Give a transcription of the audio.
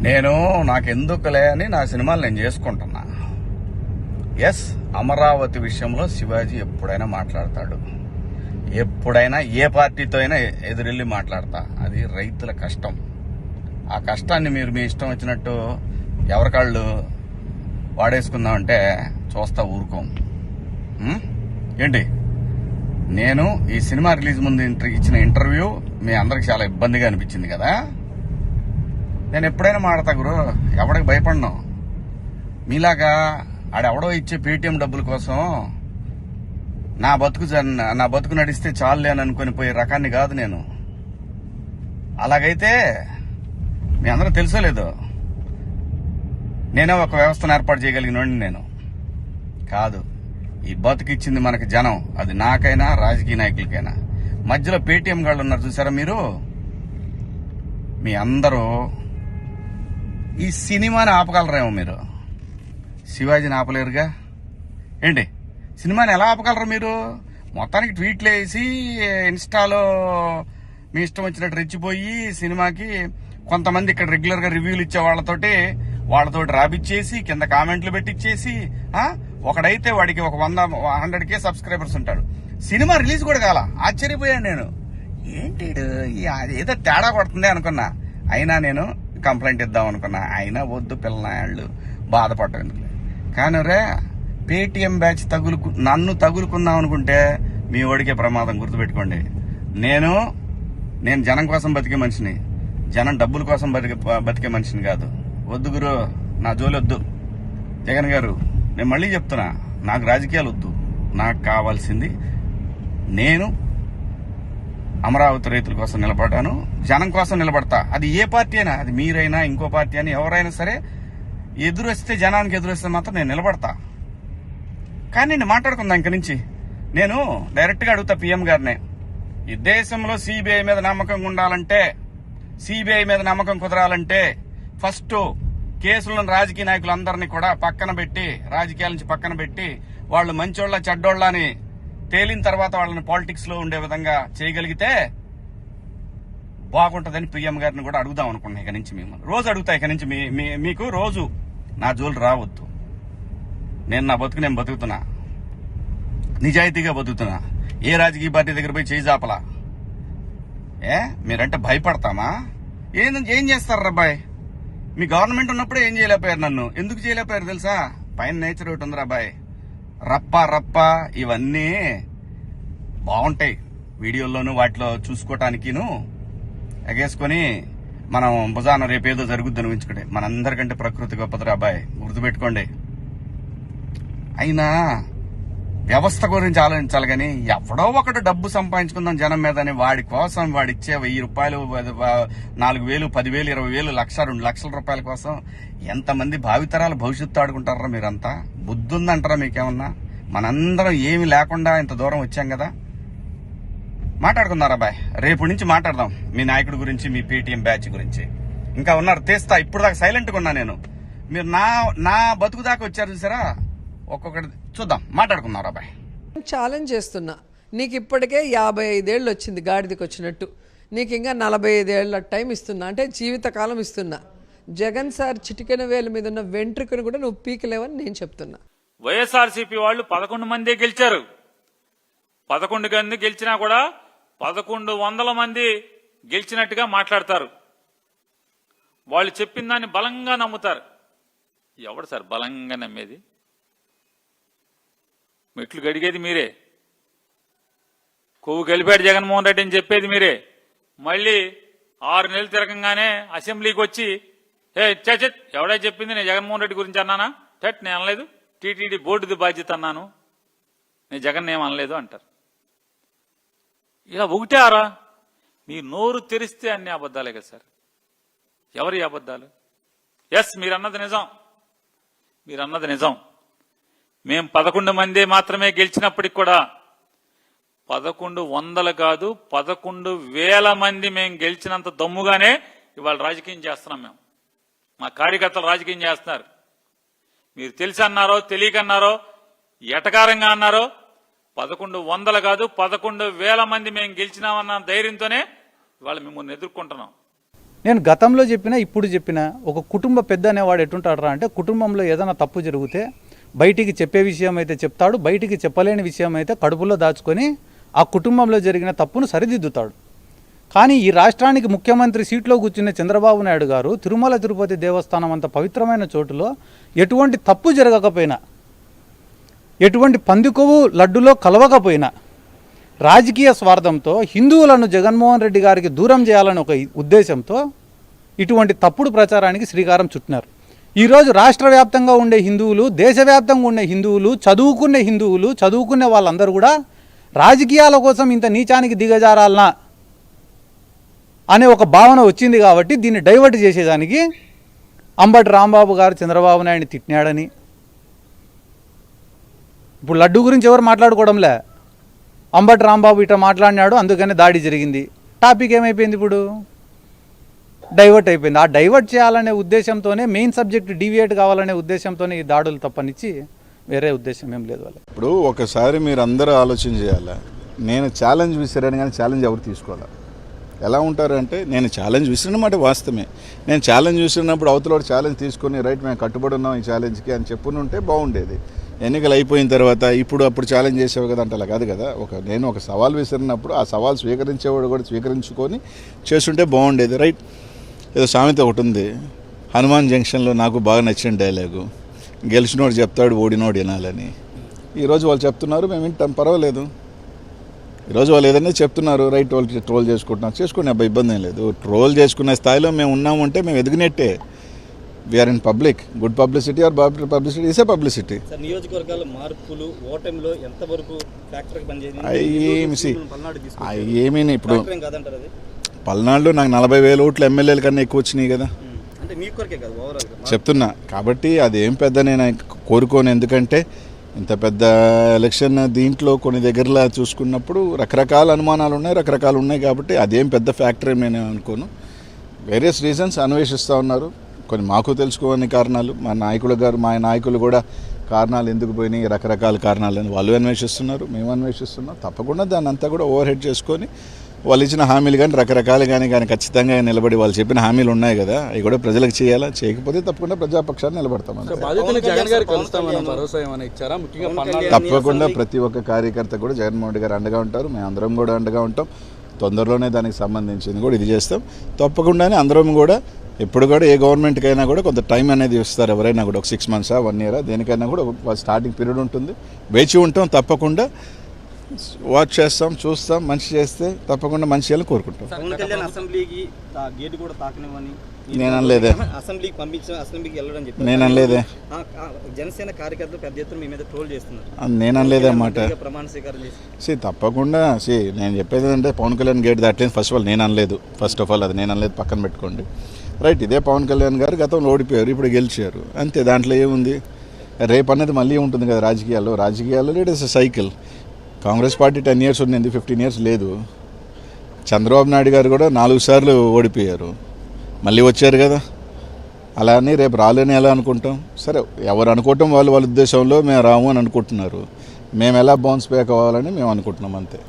నేను నాకెందుకులే అని నా సినిమాలు నేను చేసుకుంటున్నా. ఎస్, అమరావతి విషయంలో శివాజీ ఎప్పుడైనా మాట్లాడతాడు, ఎప్పుడైనా ఏ పార్టీతో అయినా ఎదురెళ్ళి మాట్లాడతా. అది రైతుల కష్టం. ఆ కష్టాన్ని మీరు మీ ఇష్టం వచ్చినట్టు ఎవరికాళ్ళు వాడేసుకుందామంటే చూస్తా ఊరుకోం. ఏంటి, నేను ఈ సినిమా రిలీజ్ ముందు ఇచ్చిన ఇంటర్వ్యూ మీ అందరికి చాలా ఇబ్బందిగా అనిపించింది కదా. నేను ఎప్పుడైనా మాడతా గురు, ఎవడికి భయపడను. మీలాగా ఆడెవడో ఇచ్చే పేటీఎం డబ్బుల కోసం నా బతుకు నడిస్తే చాలులే అని అనుకుని పోయే రకాన్ని కాదు నేను. అలాగైతే మీ అందరూ తెలుసో లేదో, నేనే ఒక వ్యవస్థను ఏర్పాటు చేయగలిగినోడిని నేను కాదు. ఈ బతుకిచ్చింది మనకి జనం, అది నాకైనా రాజకీయ నాయకులకైనా. మధ్యలో పేటీఎం గాళ్ళు ఉన్నారు చూసారా మీరు, మీ అందరూ ఈ సినిమాని ఆపగలరేమో, మీరు శివాజీని ఆపలేరుగా. ఏంటి, సినిమాని ఎలా ఆపగలరు మీరు? మొత్తానికి ట్వీట్లు వేసి ఇన్స్టాలో మీ ఇష్టం వచ్చినట్టు రెచ్చిపోయి సినిమాకి కొంతమంది ఇక్కడ రెగ్యులర్ గా రివ్యూలు ఇచ్చే వాళ్ళతోటి రాబిచ్చేసి కింద కామెంట్లు పెట్టిచ్చేసి, ఒకడైతే వాడికి ఒక 100K సబ్స్క్రైబర్స్ ఉంటాడు. సినిమా రిలీజ్ కూడా కాల. ఆశ్చర్యపోయాను నేను, ఏంటి ఏదో తేడా కొడుతుంది అనుకున్నా. అయినా నేను కంప్లైంట్ ఇద్దాం అనుకున్నా. అయినా వద్దు పిల్లనాయాళ్ళు బాధపడ్డాను. కానీ రే, పేటీఎం బ్యాచ్ నన్ను తగులుకుందాం అనుకుంటే మీ ఓడికే ప్రమాదం. గుర్తుపెట్టుకోండి, నేను జనం కోసం బతికే మనిషిని, జనం డబ్బుల కోసం బతికే మనిషిని కాదు. వద్దు గురు, నా జోలి వద్దు. జగన్ గారు, నేను మళ్ళీ చెప్తున్నా, నాకు రాజకీయాలు వద్దు. నాకు కావాల్సింది, నేను అమరావతి రైతుల కోసం నిలబడ్డాను, జనం కోసం నిలబడతా. అది ఏ పార్టీ అయినా, అది మీరైనా ఇంకో పార్టీ అయినా ఎవరైనా సరే, ఎదురొస్తే జనానికి ఎదురొస్తే మాత్రం నేను నిలబడతా. కానీ నేను మాట్లాడుకుందా ఇంక నుంచి. నేను డైరెక్ట్ గా అడుగుతా పీఎం గారినే, ఈ దేశంలో సిబిఐ మీద నమ్మకం ఉండాలంటే, సిబిఐ మీద నమ్మకం కుదరాలంటే ఫస్ట్ కేసులను రాజకీయ నాయకులందరినీ కూడా పక్కన పెట్టి, రాజకీయాల నుంచి పక్కన పెట్టి, వాళ్ళు మంచోళ్ళ చెడ్డోళ్ళ అని తేలిన తర్వాత వాళ్ళని పాలిటిక్స్ లో ఉండే విధంగా చేయగలిగితే బాగుంటుందని పీఎం గారిని కూడా అడుగుదాం అనుకున్నా. ఇక నుంచి మిమ్మల్ని రోజు అడుగుతా. ఇక నుంచి మీకు రోజు నా జోలు రావద్దు. నేను నా బతుకు నేను బతుకుతున్నా, నిజాయితీగా బతుకుతున్నా. ఏ రాజకీయ పార్టీ దగ్గర పోయి చేయి జాపలా. మీరంటే భయపడతామా? ఏం చేస్తారు అబ్బాయి? మీ గవర్నమెంట్ ఉన్నప్పుడే ఏం చేయలేకపోయారు. నన్ను ఎందుకు చేయలేకపోయారు తెలుసా? పైన నేచర్ ఒకటి ఉందిరా అబ్బాయి. రప్ప ఇవన్నీ బాగుంటాయి వీడియోల్లోనూ వాటిలో చూసుకోవటానికిను ఎగేసుకొని మనం భుజాన రేపేదో జరుగుద్దని ఊహించుకుంటే. మనందరికంటే ప్రకృతి గొప్పదిరా అబ్బాయి, గుర్తుపెట్టుకోండి. అయినా వ్యవస్థ గురించి ఆలోచించాలి కానీ, ఎవడో ఒకటి డబ్బు సంపాదించుకుందాం జనం మీద అని వాడి కోసం వాడిచ్చే 1000 రూపాయలు, 4000, 10,000, 20,000, 1,00,000, 2 లక్షల రూపాయల కోసం ఎంతమంది భావితరాల భవిష్యత్తు ఆడుకుంటారా మీరంతా? బుద్ధుందంటారా మీకేమన్నా? మనందరం ఏమి లేకుండా ఇంత దూరం వచ్చాం కదా. మాట్లాడుకున్నారా బాయ్? రేపు నుంచి మాట్లాడదాం మీ నాయకుడి గురించి, మీ పేటీఎం బ్యాచ్ గురించి. ఇంకా ఉన్నారు, తీస్తా. ఇప్పుడు దాకా సైలెంట్గా ఉన్నా నేను. మీరు నా బతుకు దాకా వచ్చారు చూసారా, ఒక్కొక్కటి చూద్దాం, మాట్లాడుకున్నారా బాయ్? ఛాలెంజ్ చేస్తున్నా. నీకు ఇప్పటికే 55 ఏళ్ళు వచ్చింది గాడిదికి వచ్చినట్టు. నీకు ఇంకా 45 ఏళ్ల టైం ఇస్తున్నా, అంటే జీవితకాలం ఇస్తున్నా. జగన్ సార్ చిటికెన వేల మీద ఉన్న వెంట్రుకను కూడా నువ్వు పీకలేవని నేను చెప్తున్నా. వైఎస్ఆర్సీపీ వాళ్ళు 11 మంది గెలిచారు. 11 మంది గెలిచినా కూడా 1100 మంది గెలిచినట్టుగా మాట్లాడతారు. వాళ్ళు చెప్పిన దాన్ని బలంగా నమ్ముతారు. ఎవడు సార్ బలంగా నమ్మేది? మెట్లు గడిగేది మీరే, కొవ్వు గెలిపాడు జగన్మోహన్ రెడ్డి అని చెప్పేది మీరే. మళ్ళీ 6 నెలలు తిరగంగానే అసెంబ్లీకి వచ్చి చచ్ ఎవడై చెప్పింది నేను జగన్మోహన్ రెడ్డి గురించి అన్నానా? నేను అనలేదు, టీటీడీ బోర్డుది బాధ్యత అన్నాను, నేను జగన్ ఏం అనలేదు అంటారు. ఇలా ఒకటే ఆరా? మీ నోరు తెరిస్తే అన్ని అబద్ధాలే కదా సార్. ఎవరి అబద్ధాలు? ఎస్, మీరన్నది నిజం. మేం 11 మంది మాత్రమే గెలిచినప్పటికి కూడా 1100 కాదు 11,000 మంది మేము గెలిచినంత దమ్ముగానే ఇవాళ రాజకీయం చేస్తున్నాం. మేము మా కార్యకర్తలు రాజకీయం చేస్తున్నారు. మీరు తెలిసి అన్నారో తెలియకన్నారో ఎటకారంగా అన్నారో 1100 కాదు 11,000 మంది మేము గెలిచినామన్న ధైర్యంతోనే ఇవాళ మిమ్మల్ని ఎదుర్కొంటున్నాం. నేను గతంలో చెప్పినా ఇప్పుడు చెప్పినా ఒక కుటుంబ పెద్ద అనేవాడు ఎటుంటాడు అంటే కుటుంబంలో ఏదైనా తప్పు జరిగితే బయటికి చెప్పే విషయం అయితే చెప్తాడు, బయటికి చెప్పలేని విషయం అయితే కడుపులో దాచుకొని ఆ కుటుంబంలో జరిగిన తప్పును సరిదిద్దుతాడు. కానీ ఈ రాష్ట్రానికి ముఖ్యమంత్రి సీట్లో కూర్చున్న చంద్రబాబు నాయుడు గారు తిరుమల తిరుపతి దేవస్థానం అంత పవిత్రమైన చోటులో ఎటువంటి తప్పు జరగకపోయినా, ఎటువంటి పందికొవ్వు లడ్డులో కలవకపోయినా రాజకీయ స్వార్థంతో హిందువులను జగన్మోహన్ రెడ్డి గారికి దూరం చేయాలని ఒక ఉద్దేశంతో ఇటువంటి తప్పుడు ప్రచారానికి శ్రీకారం చుట్టినారు. ఈరోజు రాష్ట్ర వ్యాప్తంగా ఉండే హిందువులు, దేశవ్యాప్తంగా ఉండే హిందువులు, చదువుకునే వాళ్ళందరూ కూడా రాజకీయాల కోసం ఇంత నీచానికి దిగజారాలనా అనే ఒక భావన వచ్చింది. కాబట్టి దీన్ని డైవర్ట్ చేసేదానికి అంబటి రాంబాబు గారు చంద్రబాబు నాయుడిని తిట్టినాడని, ఇప్పుడు లడ్డు గురించి ఎవరు మాట్లాడుకోవడంలే, అంబటి రాంబాబు ఇట్లా మాట్లాడినాడు అందుకనే దాడి జరిగింది. టాపిక్ ఏమైపోయింది, ఇప్పుడు డైవర్ట్ అయిపోయింది. ఆ డైవర్ట్ చేయాలనే ఉద్దేశంతోనే, మెయిన్ సబ్జెక్ట్ డీవియేట్ కావాలనే ఉద్దేశంతోనే ఈ దాడులు తప్పనిచ్చి వేరే ఉద్దేశం ఏం లేదు వాళ్ళకి. ఇప్పుడు ఒకసారి మీరు అందరూ ఆలోచన చేయాలా, నేను ఛాలెంజ్ విసిరాను కానీ ఛాలెంజ్ ఎవరు తీసుకోవాలా? ఎలా ఉంటారంటే, నేను ఛాలెంజ్ విసిరినమాట వాస్తవమే, నేను ఛాలెంజ్ విసిరినప్పుడు అవతల ఛాలెంజ్ తీసుకొని రైట్ మేము కట్టుబడి ఉన్నాం ఈ ఛాలెంజ్కి అని చెప్పునుంటే బాగుండేది. ఎన్నికలు అయిపోయిన తర్వాత అప్పుడు ఛాలెంజ్ చేసేవి కదా అంటే అలా కాదు కదా. నేను ఒక సవాల్ విసిరినప్పుడు ఆ సవాల్ స్వీకరించేవాడు కూడా స్వీకరించుకొని చేస్తుంటే బాగుండేది. రైట్, ఏదో సామెత ఒకటి ఉంది, హనుమాన్ జంక్షన్లో నాకు బాగా నచ్చిన డైలాగు, గెలిచినోడు చెప్తాడు ఓడినోడు వినాలని. ఈరోజు వాళ్ళు చెప్తున్నారు, మేము వింటాం, పర్వాలేదు. ఈరోజు వాళ్ళు ఏదైనా చెప్తున్నారు, రైట్, వాళ్ళు ట్రోల్ చేసుకునే అబ్బాయి ఇబ్బంది ఏం లేదు. ట్రోల్ చేసుకునే స్థాయిలో మేము ఉన్నాము అంటే మేము ఎదిగినట్టే. We're in public, good publicity or bad publicity is a publicity. నియోజకవర్గాల మార్పులు ఓటమిలో ఎంతవరకు ఫ్యాక్టర్కి పనిచేసింది? ఏమీ ఇప్పుడు పల్నాడులో నాకు 40,000 ఓట్లు ఎమ్మెల్యేల కన్నా ఎక్కువ వచ్చినాయి కదా. అంటే మీ కొరకే కదా, ఓవరాల్ చెప్తున్నా. కాబట్టి అదేం పెద్ద నేను కోరుకోను, ఎందుకంటే ఇంత పెద్ద ఎలక్షన్ దీంట్లో కొన్ని దగ్గరలా చూసుకున్నప్పుడు రకరకాల అనుమానాలు ఉన్నాయి, రకరకాలు ఉన్నాయి. కాబట్టి అదేం పెద్ద ఫ్యాక్టర్ నేను అనుకోను. వేరియస్ రీజన్స్ అన్వేషిస్తూ ఉన్నారు, కొన్ని మాకు తెలుసుకోని కారణాలు, మా నాయకులు కూడా కారణాలు ఎందుకు పోయినాయి, రకరకాల కారణాలని వాళ్ళు అన్వేషిస్తున్నారు, మేము అన్వేషిస్తున్నాం. తప్పకుండా దాన్ని అంతా కూడా ఓవర్ హెడ్ చేసుకొని వాళ్ళు ఇచ్చిన హామీలు కానీ రకరకాలు కానీ ఖచ్చితంగా నిలబడి వాళ్ళు చెప్పిన హామీలు ఉన్నాయి కదా, అవి కూడా ప్రజలకు చేయాలా, చేయకపోతే తప్పకుండా ప్రజాపక్షాన్ని నిలబడతాం. తప్పకుండా ప్రతి ఒక్క కార్యకర్త కూడా జగన్మోహన్ రెడ్డి గారు అండగా ఉంటారు, మేము అందరం కూడా అండగా ఉంటాం. తొందరలోనే దానికి సంబంధించింది కూడా ఇది చేస్తాం. తప్పకుండానే అందరం కూడా ఎప్పుడు కూడా ఏ గవర్నమెంట్కైనా కూడా కొంత టైం అనేది ఇస్తారు, ఎవరైనా కూడా ఒక 6 months 1 year దేనికైనా కూడా స్టార్టింగ్ పీరియడ్ ఉంటుంది, వేచి ఉంటాం. తప్పకుండా వాచ్ చేస్తాం, చూస్తాం, మంచి చేస్తే తప్పకుండా మంచి చేయాలని కోరుకుంటాం. అసెంబ్లీకి గేట్ కూడా తాకనివ్వని నేను అనలేదే, అసెంబ్లీకి పంపించిన అసెంబ్లీకి వెళ్ళడం చెప్పి నేను అనలేదే. జనసేన కార్యకర్తలు పెద్ద ఎత్తున మీ మీద ట్రోల్ చేస్తున్నారు, నేను అనలేదే అన్నమాట. ప్రమాణ స్వీకారం చేసి తప్పకుండా నేను చెప్పేది అంటే పవన్ కళ్యాణ్ గేట్ దాటలేదు. ఫస్ట్ ఆఫ్ ఆల్ నేను అనలేదు, ఫస్ట్ ఆఫ్ ఆల్ అది నేను అనలేదు, పక్కన పెట్టుకోండి. రైట్, ఇదే పవన్ కళ్యాణ్ గారు గతంలో ఓడిపోయారు, ఇప్పుడు గెలిచారు, అంతే. దాంట్లో ఏముంది, రేపు అనేది మళ్ళీ ఉంటుంది కదా రాజకీయాల్లో. It is a cycle. Congress party 10 years ఉంది, 15 years లేదు. చంద్రబాబు నాయుడు గారు కూడా 4 సార్లు ఓడిపోయారు, మళ్ళీ వచ్చారు కదా. అలా అని రేపు రాలేని ఎలా అనుకుంటాం? సరే, ఎవరు అనుకోవటం వాళ్ళ ఉద్దేశంలో మేము రాము అని అనుకుంటున్నారు, మేము ఎలా బౌన్స్ బ్యాక్ అవ్వాలని మేము అనుకుంటున్నాం, అంతే.